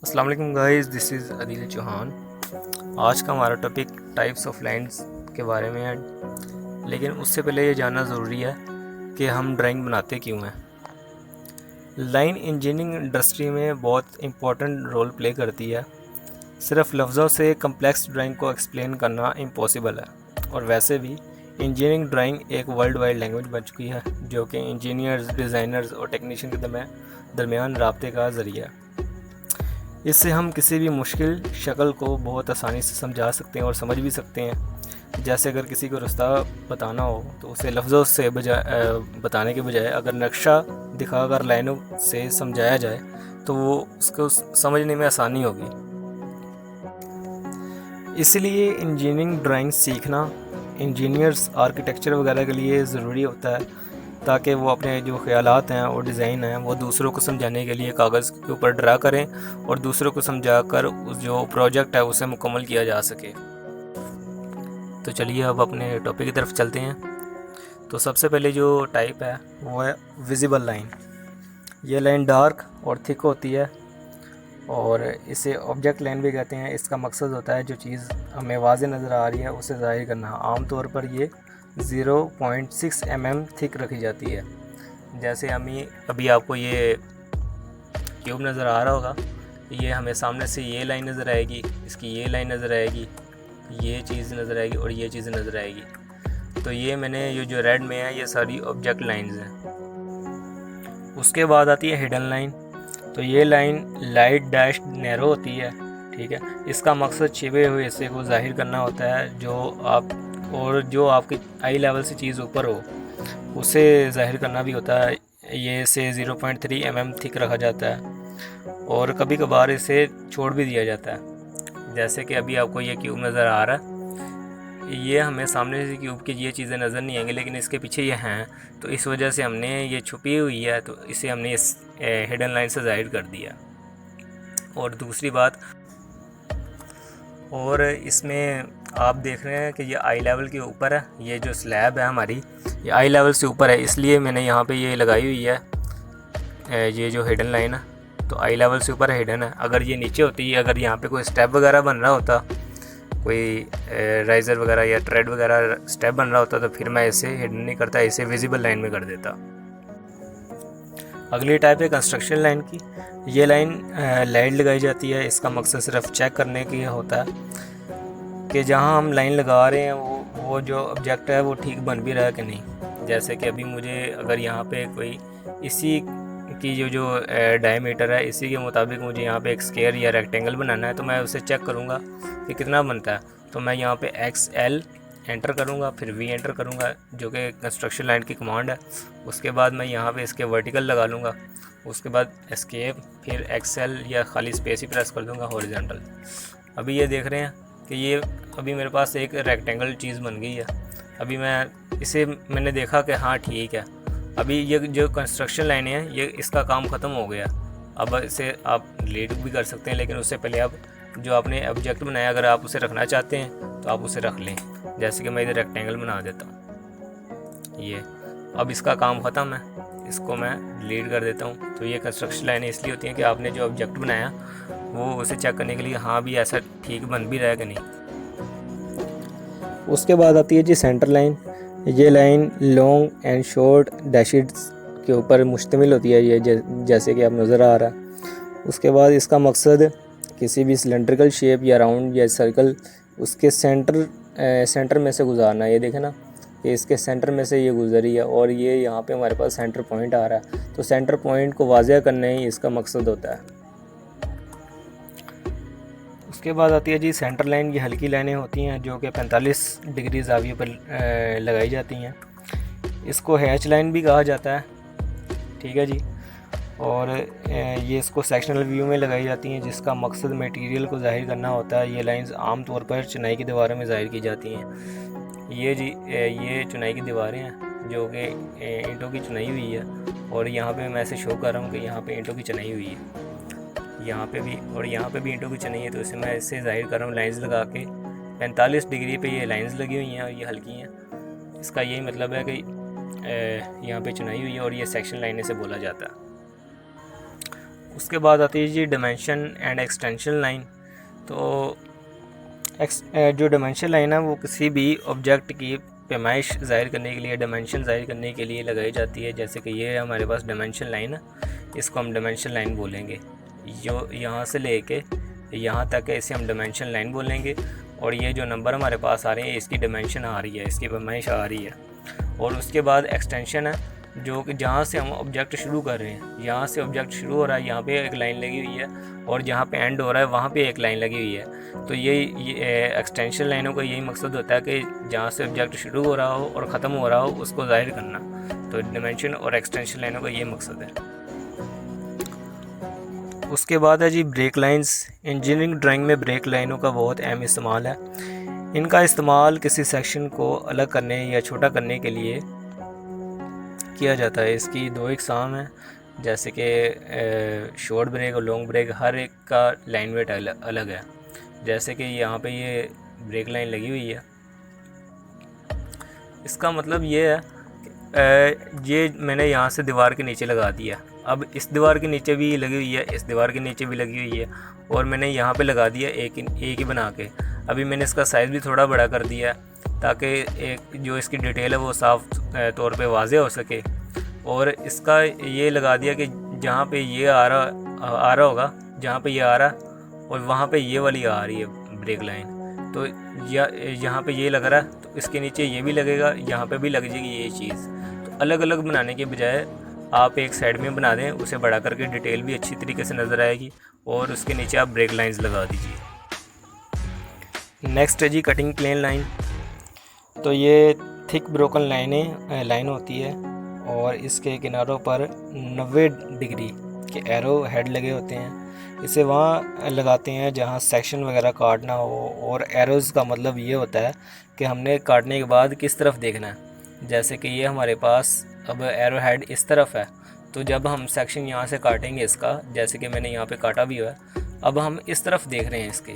अस्सलाम वालेकुम guys, this is Adeel Chauhan. आज का हमारा टॉपिक टाइप्स ऑफ लाइंस के बारे में है। लेकिन उससे पहले ये जानना ज़रूरी है कि हम ड्राइंग बनाते क्यों हैं। लाइन इंजीनियरिंग इंडस्ट्री में बहुत इम्पोर्टेंट रोल प्ले करती है। सिर्फ लफ्ज़ों से कम्प्लेक्स ड्राइंग को एक्सप्लेन करना इम्पॉसिबल है। और वैसे भी इंजीनियरिंग ड्राइंग एक वर्ल्ड वाइड लैंग्वेज बन चुकी है, जो कि इंजीनियर्स, डिज़ाइनर्स और टेक्नीशियन के दरमियान राब्ते का ज़रिया है। इससे हम किसी भी मुश्किल शक्ल को बहुत आसानी से समझा सकते हैं और समझ भी सकते हैं। जैसे अगर किसी को रास्ता बताना हो तो उसे लफ्ज़ों से बताने के बजाय अगर नक्शा दिखाकर लाइनों से समझाया जाए तो वो उसको समझने में आसानी होगी। इसलिए इंजीनियरिंग ड्राइंग सीखना इंजीनियर्स आर्किटेक्चर वगैरह के लिए ज़रूरी होता है, ताकि वो अपने जो ख़यालात हैं और डिज़ाइन हैं वो दूसरों को समझाने के लिए कागज़ के ऊपर ड्रा करें और दूसरों को समझाकर उस जो प्रोजेक्ट है उसे मुकम्मल किया जा सके। तो चलिए अब अपने टॉपिक की तरफ चलते हैं। तो सबसे पहले जो टाइप है वो है विजिबल लाइन। ये लाइन डार्क और थिक होती है और इसे ऑब्जेक्ट लाइन भी कहते हैं। इसका मकसद होता है जो चीज़ हमें वाज़े नज़र आ रही है उसे ज़ाहिर करना। आमतौर पर ये 0.6 mm थिक रखी जाती है। जैसे अभी आपको ये क्यूब नज़र आ रहा होगा, ये हमें सामने से ये लाइन नज़र आएगी, इसकी ये लाइन नज़र आएगी, ये चीज़ नज़र आएगी और ये चीज़ नज़र आएगी। तो ये ये जो रेड में है ये सारी ऑब्जेक्ट लाइंस हैं। उसके बाद आती है हिडन लाइन। तो ये लाइन लाइट डैश नैरो होती है, ठीक है। इसका मकसद छिपे हुए हिस्से को ज़ाहिर करना होता है। जो आपकी आई लेवल से चीज़ ऊपर हो उसे ज़ाहिर करना भी होता है। ये इसे 0.3 mm थिक रखा जाता है और कभी कभार इसे छोड़ भी दिया जाता है। जैसे कि अभी आपको ये क्यूब नज़र आ रहा है, ये हमें सामने से क्यूब की ये चीज़ें नज़र नहीं आएंगी, लेकिन इसके पीछे ये हैं, तो इस वजह से हमने ये छुपी हुई है तो इसे हमने इस हिडन लाइन से ज़ाहिर कर दिया। और दूसरी बात, और इसमें आप देख रहे हैं कि ये आई लेवल के ऊपर है। ये जो स्लैब है हमारी ये आई लेवल से ऊपर है, इसलिए मैंने यहाँ पे ये लगाई हुई है ये जो हिडन लाइन है। तो आई लेवल से ऊपर हिडन है। अगर ये नीचे होती है, अगर यहाँ पे कोई स्टेप वगैरह बन रहा होता, कोई राइज़र वगैरह या ट्रेड वगैरह स्टेप बन रहा होता, तो फिर मैं इसे हिडन नहीं करता, इसे विजिबल लाइन में कर देता। अगली टाइप है कंस्ट्रक्शन लाइन की। ये लाइन लाइट लगाई जाती है। इसका मकसद सिर्फ चेक करने की होता है कि जहाँ हम लाइन लगा रहे हैं वो जो ऑब्जेक्ट है वो ठीक बन भी रहा है कि नहीं। जैसे कि अभी मुझे अगर यहाँ पे कोई इसी की जो डायमीटर है इसी के मुताबिक मुझे यहाँ पे एक स्क्वायर या रेक्टेंगल बनाना है, तो मैं उसे चेक करूँगा कि कितना बनता है। तो मैं यहाँ पे XL एंटर करूँगा, फिर V एंटर करूँगा, जो कि कंस्ट्रक्शन लाइन की कमांड है। उसके बाद मैं यहाँ पे इसके वर्टिकल लगा लूँगा। उसके बाद एस्केप, फिर XL या खाली स्पेस ही प्रेस कर दूँगा, हॉरिजॉन्टल। अभी ये देख रहे हैं कि ये अभी मेरे पास एक रेक्टेंगल चीज़ बन गई है। अभी मैंने देखा कि हाँ ठीक है। अभी ये जो कंस्ट्रक्शन लाइन है ये इसका काम ख़त्म हो गया। अब इसे आप डिलीट भी कर सकते हैं, लेकिन उससे पहले आप जो आपने ऑब्जेक्ट बनाया अगर आप उसे रखना चाहते हैं तो आप उसे रख लें। जैसे कि मैं इधर रेक्टेंगल बना देता हूँ। ये अब इसका काम ख़त्म है, इसको मैं डिलीट कर देता हूँ। तो ये कंस्ट्रक्शन लाइनें इसलिए होती हैं कि आपने जो ऑब्जेक्ट बनाया वो उसे चेक करने के लिए हाँ भी ऐसा ठीक बन भी रहा है कि नहीं। उसके बाद आती है जी सेंटर लाइन। ये line long and short dashes के ऊपर मुश्तमिल होती है, ये जैसे कि आप नज़र आ रहा है। उसके बाद इसका मकसद किसी भी सिलेंड्रिकल शेप या राउंड या सर्कल उसके सेंटर में से गुजारना है। ये देखें ना कि इसके सेंटर में से ये गुजरी है और ये यहाँ पे हमारे पास सेंटर पॉइंट आ रहा है। तो सेंटर पॉइंट को वाज़ेह करना ही इसका मकसद होता है। उसके बाद आती है जी सेंटर लाइन। ये हल्की लाइनें होती हैं जो कि 45 डिग्री ज़ाविये पर लगाई जाती हैं। इसको हैच लाइन भी कहा जाता है, ठीक है जी। और ये इसको सेक्शनल व्यू में लगाई जाती हैं, जिसका मकसद मटेरियल को ज़ाहिर करना होता है। ये लाइंस आम तौर पर चिनाई की दीवारों में ज़ाहिर की जाती हैं। ये चिनाई की दीवारें हैं जो कि ईंटों की चुनाई हुई है, और यहाँ पे मैं ऐसे शो कर रहा हूँ कि यहाँ पे ईंटों की चुनाई हुई है। यहाँ पे भी और यहाँ पे भी ईंटों की चुनाई है, तो इसे मैं इससे ज़ाहिर कर रहा हूँ लाइंस लगा के। 45 डिग्री पे ये लाइंस लगी हुई हैं और ये हल्की हैं। इसका यही मतलब है कि यहाँ पे चुनाई हुई है और ये सेक्शन लाइनें से बोला जाता है। उसके बाद आती है जी डायमेंशन एंड एक्सटेंशन लाइन। तो जो डायमेंशन लाइन है वो किसी भी ऑब्जेक्ट की पैमाइश ज़ाहिर करने के लिए, डायमेंशन ज़ाहिर करने के लिए लगाई जाती है। जैसे कि ये हमारे पास डायमेंशन लाइन है, इसको हम डायमेंशन लाइन बोलेंगे। जो यहाँ से लेके यहाँ तक है इसे हम डायमेंशन लाइन बोलेंगे। और ये जो नंबर हमारे पास आ रहे हैं इसकी डायमेंशन आ रही है, इसकी पैमाइश आ रही है। और उसके बाद एक्सटेंशन है, जो कि जहाँ से हम ऑब्जेक्ट शुरू कर रहे हैं, यहाँ से ऑब्जेक्ट शुरू हो रहा है यहाँ पे एक लाइन लगी हुई है, और जहाँ पे एंड हो रहा है वहाँ पे एक लाइन लगी हुई है। तो ये एक्सटेंशन लाइनों का यही मकसद होता है कि जहाँ से ऑब्जेक्ट शुरू हो रहा हो और ख़त्म हो रहा हो उसको ज़ाहिर करना। तो डायमेंशन और एक्सटेंशन लाइनों का ये मकसद है। उसके बाद है जी ब्रेक लाइंस। इंजीनियरिंग ड्राइंग में ब्रेक लाइनों का बहुत अहम इस्तेमाल है। इनका इस्तेमाल किसी सेक्शन को अलग करने या छोटा करने के लिए किया जाता है। इसकी दो इकसाम हैं, जैसे कि शॉर्ट ब्रेक और लॉन्ग ब्रेक। हर एक का लाइन वेट अलग है। जैसे कि यहाँ पे ये ब्रेक लाइन लगी हुई है, इसका मतलब ये है ये मैंने यहाँ से दीवार के नीचे लगा दिया। अब इस दीवार के नीचे भी लगी हुई है, इस दीवार के नीचे भी लगी हुई है, और मैंने यहाँ पे लगा दिया एक ही बना के। अभी मैंने इसका साइज़ भी थोड़ा बड़ा कर दिया ताकि एक जो इसकी डिटेल है वो साफ़ तौर पे वाज़ेह हो सके। और इसका ये लगा दिया कि जहाँ पे ये आ रहा होगा, जहाँ पे ये आ रहा और वहाँ पे ये वाली आ रही है ब्रेक लाइन। तो यहाँ पे ये लग रहा है तो इसके नीचे ये भी लगेगा, यहाँ पे भी लग जाएगी ये चीज़। तो अलग अलग बनाने के बजाय आप एक साइड में बना दें, उसे बड़ा करके डिटेल भी अच्छी तरीके से नज़र आएगी, और उसके नीचे आप ब्रेक लाइंस लगा दीजिए। नेक्स्ट है जी कटिंग प्लेन लाइन। तो ये थिक ब्रोकन लाइन होती है, और इसके किनारों पर 90 डिग्री के एरो हेड लगे होते हैं। इसे वहाँ लगाते हैं जहाँ सेक्शन वगैरह काटना हो। और एरोज़ का मतलब ये होता है कि हमने काटने के बाद किस तरफ देखना है। जैसे कि ये हमारे पास अब एरो हेड इस तरफ है, तो जब हम सेक्शन यहाँ से काटेंगे इसका, जैसे कि मैंने यहाँ पे काटा भी हुआ है, अब हम इस तरफ देख रहे हैं, इसके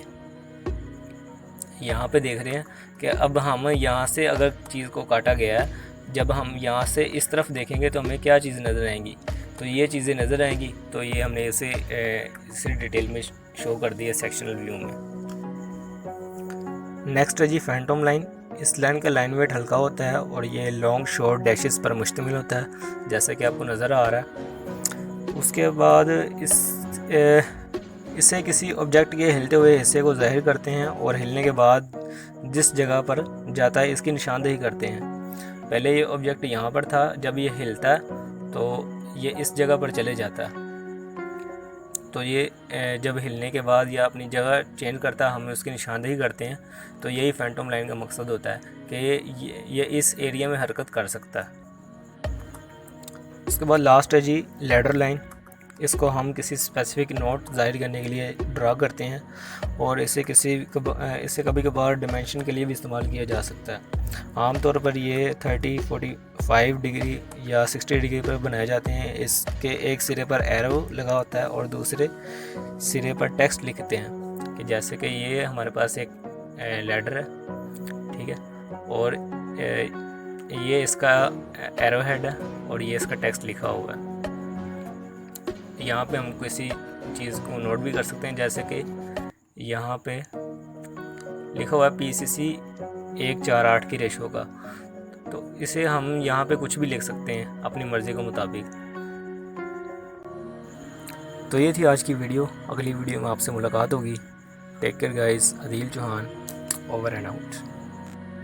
यहाँ पे देख रहे हैं कि अब हम यहाँ से अगर चीज़ को काटा गया है, जब हम यहाँ से इस तरफ देखेंगे तो हमें क्या चीज़ें नज़र आएंगी, तो ये चीज़ें नज़र आएंगी। तो ये हमने इसे डिटेल में शो कर दिया सेक्शनल व्यू में। नेक्स्ट है जी फैंटम लाइन। इस लाइन का लाइन वेट हल्का होता है और ये लॉन्ग शॉर्ट डैशेस पर मुश्तमिल होता है, जैसा कि आपको नज़र आ रहा है। उसके बाद इससे किसी ऑब्जेक्ट के हिलते हुए हिस्से को ज़ाहिर करते हैं, और हिलने के बाद जिस जगह पर जाता है इसकी निशानदेही करते हैं। पहले ये ऑब्जेक्ट यहाँ पर था, जब ये हिलता है तो ये इस जगह पर चले जाता है। तो ये जब हिलने के बाद या अपनी जगह चेंज करता है, हम उसकी निशानदेही करते हैं। तो यही फैंटम लाइन का मकसद होता है कि ये इस एरिया में हरकत कर सकता है। उसके बाद लास्ट है जी लैडर लाइन। इसको हम किसी स्पेसिफिक नोट ज़ाहिर करने के लिए ड्रा करते हैं, और इसे कभी कभार डायमेंशन के लिए भी इस्तेमाल किया जा सकता है। आमतौर पर ये 30, 45 डिग्री या 60 डिग्री पर बनाए जाते हैं। इसके एक सिरे पर एरो लगा होता है और दूसरे सिरे पर टेक्स्ट लिखते हैं, कि जैसे कि ये हमारे पास एक लैडर है, ठीक है, और ये इसका एरो हेड है और ये इसका टेक्स्ट लिखा हुआ है। यहाँ पे हम किसी चीज़ को नोट भी कर सकते हैं, जैसे कि यहाँ पे लिखा हुआ है PCC 1:4:8 की रेशो का। तो इसे हम यहाँ पे कुछ भी लिख सकते हैं अपनी मर्ज़ी के मुताबिक। तो ये थी आज की वीडियो। अगली वीडियो में आपसे मुलाकात होगी। Take care guys. Adeel Chauhan, over and out.